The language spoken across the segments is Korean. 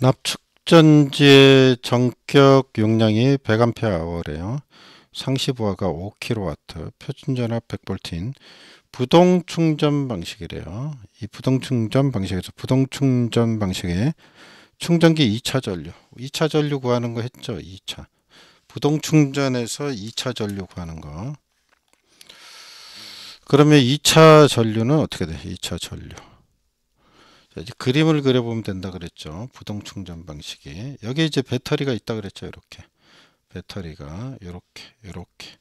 납축전지의 전격 용량이 100Ah래요. 상시 부하가 5kW, 표준전압 100V인 부동 충전 방식이래요. 이 부동 충전 방식에서 부동 충전 방식에 충전기 2차 전류, 2차 전류 구하는 거 했죠? 2차. 부동 충전에서 2차 전류 구하는 거. 그러면 2차 전류는 어떻게 돼? 2차 전류. 자, 이제 그림을 그려보면 된다 그랬죠. 부동 충전 방식이. 여기 이제 배터리가 있다 그랬죠. 이렇게. 배터리가 이렇게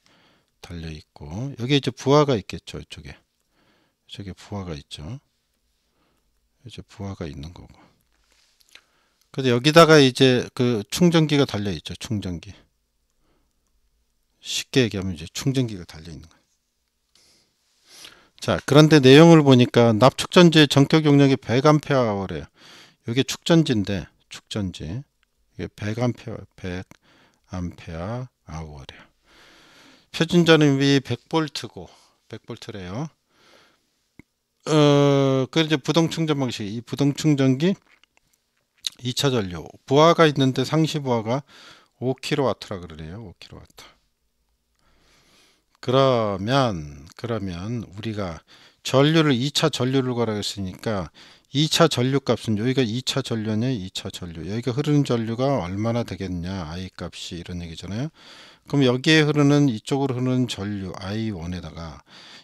달려 있고, 여기 이제 부하가 있겠죠. 이쪽에. 저게 부하가 있죠. 이제 부하가 있는 거고. 근데 여기다가 이제 그 충전기가 달려 있죠. 충전기. 쉽게 얘기하면 이제 충전기가 달려 있는 거예요. 자, 그런데 내용을 보니까 납축전지의 전격 용량이 100Ah래요. 이게 축전지인데, 축전지. 이게 100Ah래요. 표준 전압이 100V고, 100V래요. 그 이제 부동 충전 방식, 이 부동 충전기 2차 전류 부하가 있는데 상시 부하가 5kW라 그러네요. 5kW. 그러면 우리가 전류를 2차 전류를 거라 했으니까 2차 전류 값은 여기가 2차 전류냐 2차 전류 여기가 흐르는 전류가 얼마나 되겠냐 I 값이 이런 얘기잖아요. 그럼 여기에 흐르는 이쪽으로 흐르는 전류 I1에다가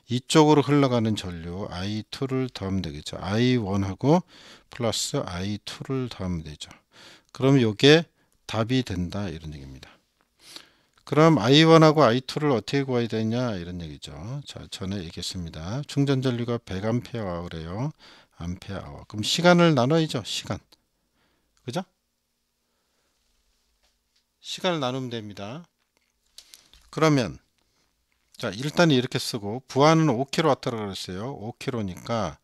이쪽으로 흘러가는 전류 I2를 더하면 되겠죠. I1하고 플러스 I2를 더하면 되죠. 그럼 이게 답이 된다 이런 얘기입니다. 그럼 I1하고 I2를 어떻게 구해야 되냐 이런 얘기죠. 자, 전에 얘기했습니다. 충전 전류가 100Ah래요. 암페어. 그럼 시간을 나눠야죠. 시간. 그죠? 시간을 나누면 됩니다. 그러면 자, 일단 이렇게 쓰고 부하는 5kW라고 그랬어요. 5kW니까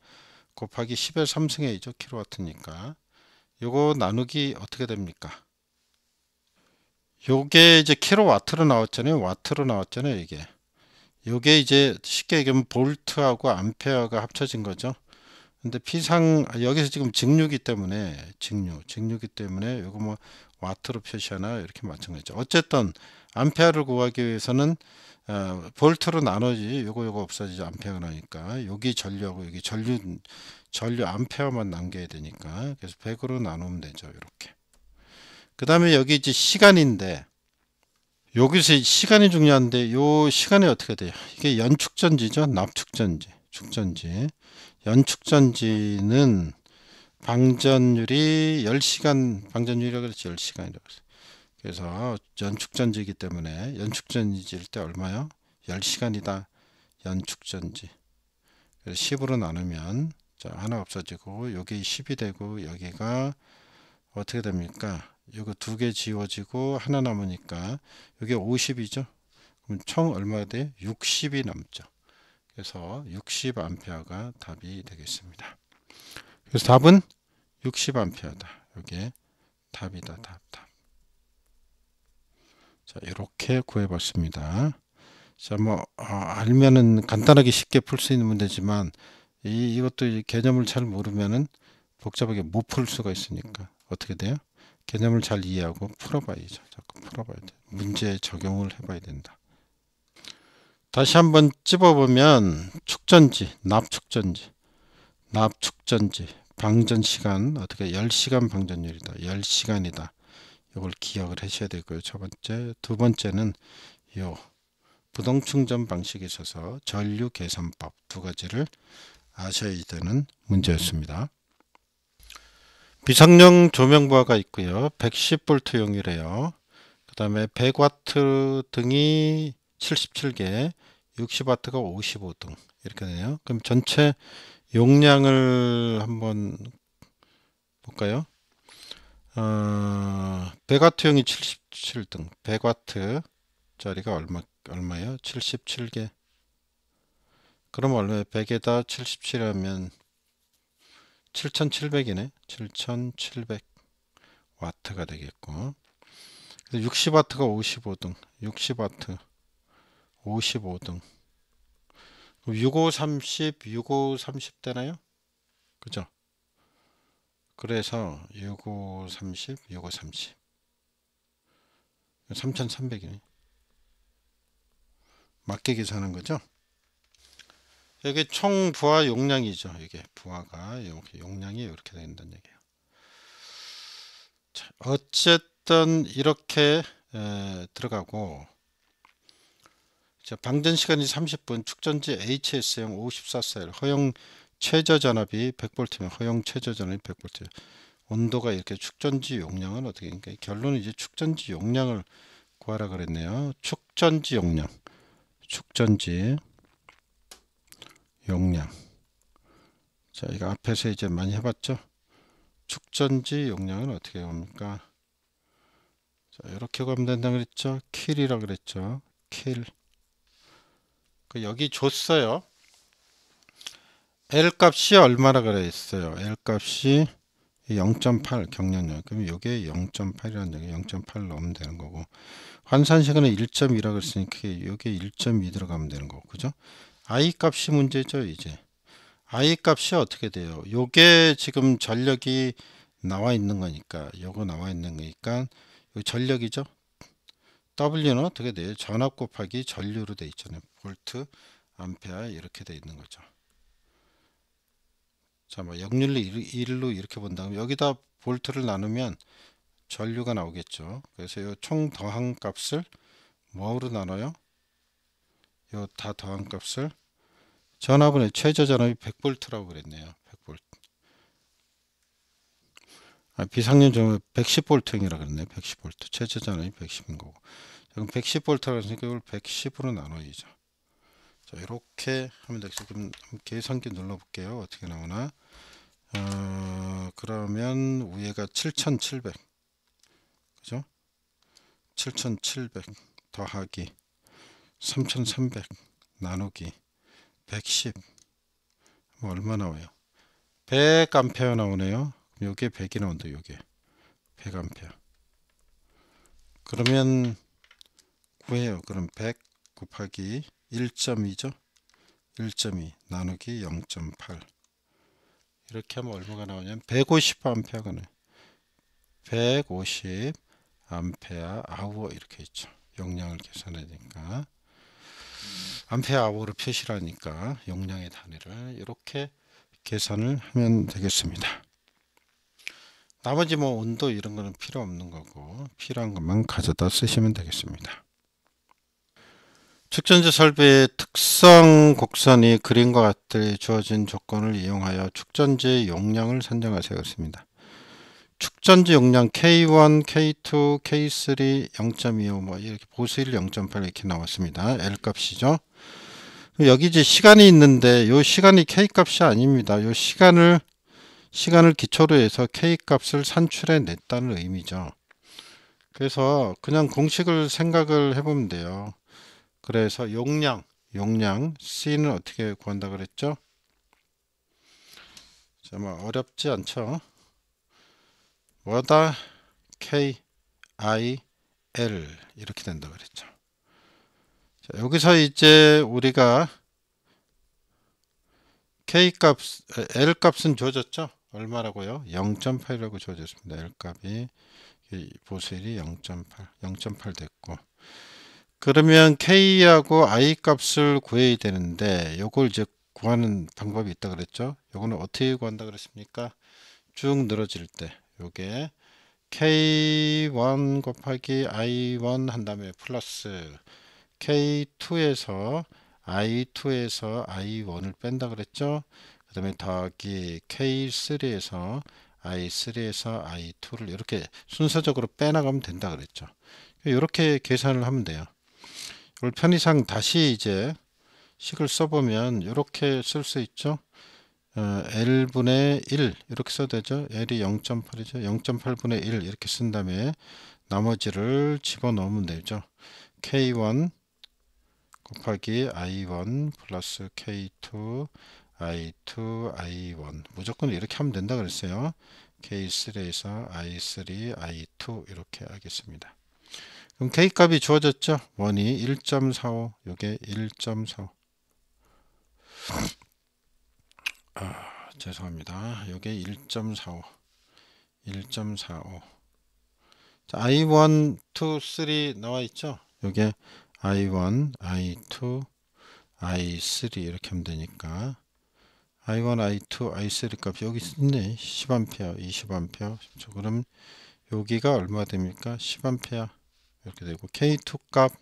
곱하기 10의 3승이죠. kW니까. 요거 나누기 어떻게 됩니까? 요게 이제 킬로와트로 나왔잖아요. 와트로 나왔잖아요, 이게. 요게 이제 쉽게 얘기하면 볼트하고 암페어가 합쳐진 거죠. 근데 여기서 지금 직류기 때문에 직류기 때문에 요거 뭐 와트로 표시하나 이렇게 마찬가지죠. 어쨌든 암페어를 구하기 위해서는 볼트로 나눠지 요거 없어지죠. 암페어가 나니까 여기 전류하고 여기 전류 암페어만 남겨야 되니까 그래서 100으로 나누면 되죠. 이렇게. 그 다음에 여기 이제 시간인데 여기서 시간이 중요한데 요 시간이 어떻게 돼요? 이게 연축전지죠. 납축전지, 축전지. 연축전지는 방전율이 10시간 방전율이라고 그랬지 10시간이라고 그랬어요. 그래서 연축전지이기 때문에 연축전지일 때 얼마요? 10시간이다. 연축전지. 그래서 10으로 나누면 자, 하나 없어지고 여기 10이 되고 여기가 어떻게 됩니까? 이거 두 개 지워지고 하나 남으니까 이게 50이죠. 그럼 총 얼마가 돼요? 60이 남죠. 그래서 60A가 답이 되겠습니다. 그래서 답은 60A다. 이게 답이다. 답. 자, 이렇게 구해봤습니다. 자, 뭐 알면은 간단하게 쉽게 풀 수 있는 문제지만 이것도 개념을 잘 모르면은 복잡하게 못 풀 수가 있으니까 어떻게 돼요? 개념을 잘 이해하고 풀어봐야죠. 자꾸 풀어봐야 돼. 문제에 적용을 해봐야 된다. 다시 한번 찝어보면 납축전지, 방전 시간 어떻게 10시간 방전율이다. 10시간이다. 이걸 기억을 하셔야 되고요. 첫 번째, 두 번째는 요 부동충전 방식에 있어서 전류 계산법 두 가지를 아셔야 되는 문제였습니다. 비상용 조명부하가 있고요. 110V용이래요. 그 다음에 100W 등이 77개, 60W가 55등 이렇게 되네요. 그럼 전체 용량을 한번 볼까요? 100W용이 77등, 100W짜리가 얼마예요? 77개. 그럼 얼마예요? 100에다 77하면 7700이네. 7700W가 되겠고 60W가 55등 60W 55등 6530 6530 되나요? 그죠? 그래서 6530 6530 3300이네. 맞게 계산한 거죠. 여기 총 부하 용량이죠. 이게 부하가 용량이 이렇게 된다는 얘기예요. 자, 어쨌든 이렇게 들어가고, 자, 방전 시간이 30분, 축전지 HS형 54셀, 허용 최저 전압이 100V면 허용 최저 전압이 100V. 온도가 이렇게 축전지 용량은 어떻게, 그러니까 결론은 이제 축전지 용량을 구하라 그랬네요. 축전지 용량, 축전지 용량. 자, 이거 앞에서 이제 많이 해봤죠. 축전지 용량은 어떻게 합니까? 자, 이렇게 가면 된다 그랬죠. 킬이라 그랬죠. 킬. 여기 줬어요. L 값이 얼마라 그랬어요. L 값이 0.8 경량력. 그럼 이게 0.8이라는 얘기, 0.8 넣으면 되는 거고, 환산 시간은 1.2라고 했으니까 여기에 1.2 들어가면 되는 거고, 그죠? I 값이 문제죠. 이제 I 값이 어떻게 돼요? 요게 지금 전력이 나와 있는 거니까, 요거 나와 있는 거니까 요 전력이죠. W는 어떻게 돼요? 전압 곱하기 전류로 돼 있잖아요. 볼트, 암페어 이렇게 돼 있는 거죠. 자, 뭐 역률로 1로 이렇게 본다면 여기다 볼트를 나누면 전류가 나오겠죠. 그래서 요 총 더한 값을 뭐로 나눠요? 요 다 더한 값을 전압은 최저 전압이 100V라고 그랬네요. 100V. 비상용 전압 110V형이라 그랬네요. 110V. 최저 전압이 110인 거고. 그럼 110V라고 했으니까 이걸 110으로 나눠야죠. 자, 이렇게 하면 되겠죠. 그럼 계산기 눌러볼게요. 어떻게 나오나? 그러면 위에가 7700, 그죠? 7700 더하기 3300 나누기 110, 얼마 나와요? 100A 나오네요. 요게 100이 나온다. 요게 100A. 그러면 구해요. 그럼 100 곱하기 1.2죠. 1.2 나누기 0.8 이렇게 하면 얼마가 나오냐면 150A가 나와요. 150 암페어 아워 이렇게 있죠. 용량을 계산해야 되니까 암페어 아워로 표시를 하니까 용량의 단위를 이렇게 계산을 하면 되겠습니다. 나머지 뭐 온도 이런 거는 필요 없는 거고 필요한 것만 가져다 쓰시면 되겠습니다. 축전지 설비의 특성 곡선이 그림과 같이 주어진 조건을 이용하여 축전지 용량을 산정하세요. 그렇습니다. 축전지 용량 K1, K2, K3 0.25 뭐 이렇게 보수율 0.8 이렇게 나왔습니다. L 값이죠. 여기 이제 시간이 있는데 요 시간이 K 값이 아닙니다. 요 시간을 기초로 해서 K 값을 산출해 냈다는 의미죠. 그래서 그냥 공식을 생각을 해보면 돼요. 그래서 용량 C는 어떻게 구한다 그랬죠? 자, 뭐 어렵지 않죠? 뭐다? K, I, L 이렇게 된다 그랬죠. 자, 여기서 이제 우리가 K 값, L 값은 주어졌죠? 얼마라고요? 0.8이라고 주어졌습니다. L 값이 보수율이 0.8 됐고, 그러면 K하고 I 값을 구해야 되는데 요걸 이제 구하는 방법이 있다 그랬죠? 요거는 어떻게 구한다 그랬습니까? 쭉 늘어질 때 요게 K1 곱하기 I1 한 다음에 플러스 K2에서 I2에서 I1을 뺀다 그랬죠? 그 다음에 더하기 K3에서 I3에서 I2를 이렇게 순서적으로 빼나가면 된다 그랬죠. 이렇게 계산을 하면 돼요. 이걸 편의상 다시 이제 식을 써보면 이렇게 쓸 수 있죠. L분의 1 이렇게 써도 되죠. L이 0.8이죠. 0.8분의 1 이렇게 쓴 다음에 나머지를 집어넣으면 되죠. K1 곱하기 I1 플러스 K2 I2 I1 무조건 이렇게 하면 된다 그랬어요. K3에서 I3 I2 이렇게 하겠습니다. 그럼 K 값이 주어졌죠. 원이 1.45 요게 1.45 죄송합니다. 요게 1.45 1.45. 자, I1, 2, 3 나와 있죠? 요게 I1, I2, I3 이렇게 하면 되니까 I1, I2, I3 값 여기 있네. 10A, 20A. 그럼 여기가 얼마 됩니까? 10A 이렇게 되고 K2 값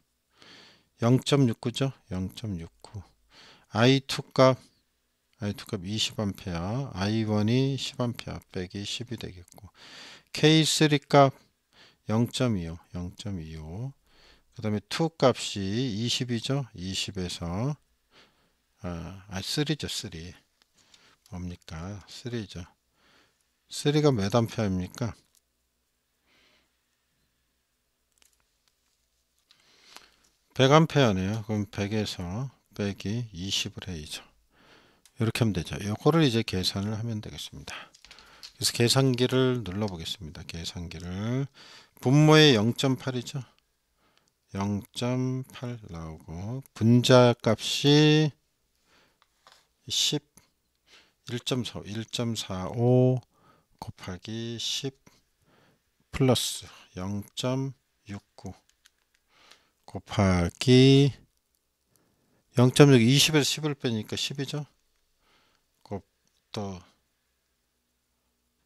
0.69죠? 0.69. I2 값 20A, I1이 10A 빼기 10이 되겠고 K3 값 0.25, 0.25. 그 다음에 2 값이 20이죠? 20에서 3죠, 3. 뭡니까? 3죠. 3가 몇 암페어입니까? 100암페어네요. 그럼 100에서 빼기 20을 해야죠. 이렇게 하면 되죠. 요거를 이제 계산을 하면 되겠습니다. 그래서 계산기를 눌러 보겠습니다. 계산기를 분모의 0.8이죠. 0.8 나오고 분자 값이 10 1.45 1.45 곱하기 10 플러스 0.69 곱하기 0.6 20에서 10을 빼니까 10이죠.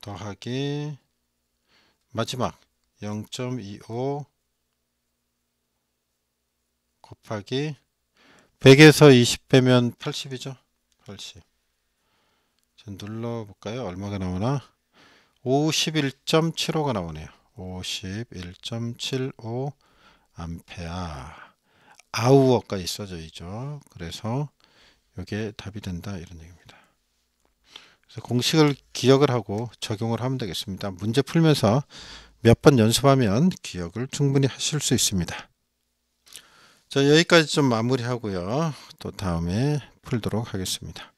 더하기 마지막 0.25 곱하기 100에서 20 빼면 80이죠. 80. 눌러볼까요? 얼마가 나오나? 51.75가 나오네요. 51.75 암페어. 아우어까지 써져 있죠. 그래서 이게 답이 된다 이런 얘기입니다. 그래서 공식을 기억을 하고 적용을 하면 되겠습니다. 문제 풀면서 몇 번 연습하면 기억을 충분히 하실 수 있습니다. 자, 여기까지 좀 마무리하고요. 또 다음에 풀도록 하겠습니다.